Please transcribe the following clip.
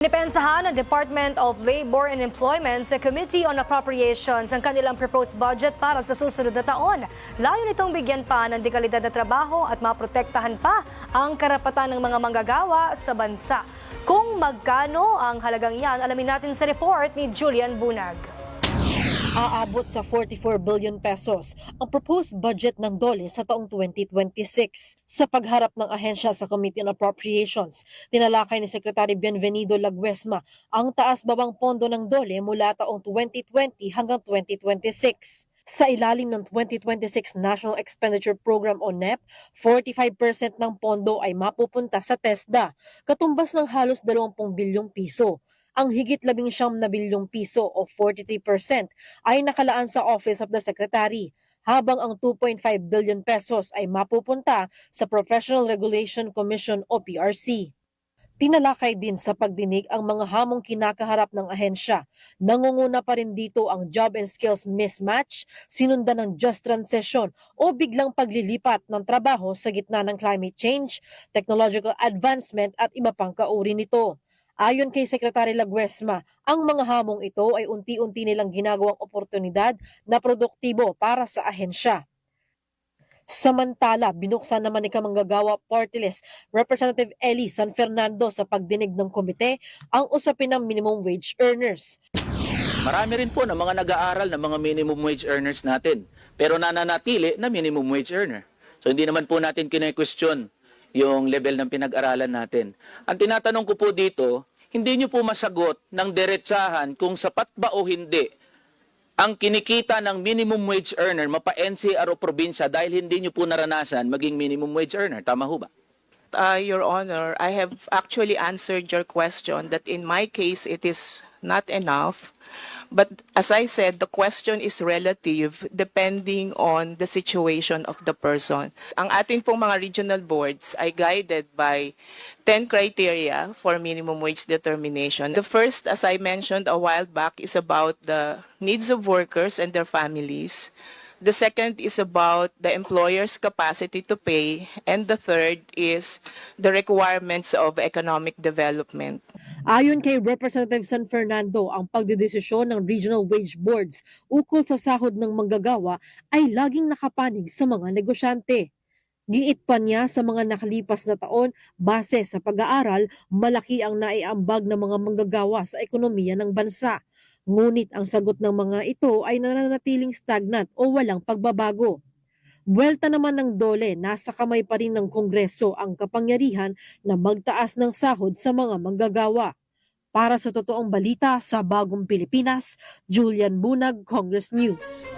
Depensahan ng Department of Labor and Employment sa Committee on Appropriations ang kanilang proposed budget para sa susunod na taon. Layo nitong bigyan pa ng dekalidad na trabaho at maprotektahan pa ang karapatan ng mga manggagawa sa bansa. Kung magkano ang halagang yan, alamin natin sa report ni Julian Bunag. Aabot sa 44 billion pesos ang proposed budget ng DOLE sa taong 2026. Sa pagharap ng ahensya sa Committee on Appropriations, tinalakay ni Secretary Bienvenido Laguesma ang taas-babang pondo ng DOLE mula taong 2020 hanggang 2026. Sa ilalim ng 2026 National Expenditure Program o NEP, 45% ng pondo ay mapupunta sa TESDA, katumbas ng halos 20 bilyong piso. Ang higit 19 na bilyong piso o 43% ay nakalaan sa Office of the Secretary, habang ang 2.5 billion pesos ay mapupunta sa Professional Regulation Commission o PRC. Tinalakay din sa pagdinig ang mga hamong kinakaharap ng ahensya. Nangunguna pa rin dito ang job and skills mismatch, sinundan ng just transition o biglang paglilipat ng trabaho sa gitna ng climate change, technological advancement at iba pang kauri nito. Ayon kay Secretary Laguesma, ang mga hamong ito ay unti-unti nilang ginagawang oportunidad na produktibo para sa ahensya. Samantala, binuksan naman ni Kamanggagawa Party List Representative Ellie San Fernando sa pagdinig ng komite ang usapin ng minimum wage earners. Marami rin po ng mga nag-aaral na mga minimum wage earners natin, pero nananatili na minimum wage earner. So hindi naman po natin kine-question yung level ng pinag-aralan natin. Ang tinatanong ko po dito, hindi nyo po masagot ng diretsahan kung sapat ba o hindi ang kinikita ng minimum wage earner mapa-NCR o probinsya dahil hindi nyo po naranasan maging minimum wage earner. Tama ho ba? Your Honor, I have actually answered your question that in my case it is not enough. But as I said, the question is relative depending on the situation of the person. Ang ating pong mga regional boards ay guided by 10 criteria for minimum wage determination. The first, as I mentioned a while back, is about the needs of workers and their families. The second is about the employer's capacity to pay. And the third is the requirements of economic development. Ayon kay Representative San Fernando, ang pagdedesisyon ng regional wage boards ukol sa sahod ng manggagawa ay laging nakapanig sa mga negosyante. Giit pa niya sa mga nakalipas na taon, base sa pag-aaral, malaki ang naiambag ng mga manggagawa sa ekonomiya ng bansa. Ngunit ang sagot ng mga ito ay nananatiling stagnant o walang pagbabago. Buwelta naman ng DOLE, nasa kamay pa rin ng Kongreso ang kapangyarihan na magtaas ng sahod sa mga manggagawa. Para sa totoong balita sa Bagong Pilipinas, Julian Bunag, Congress News.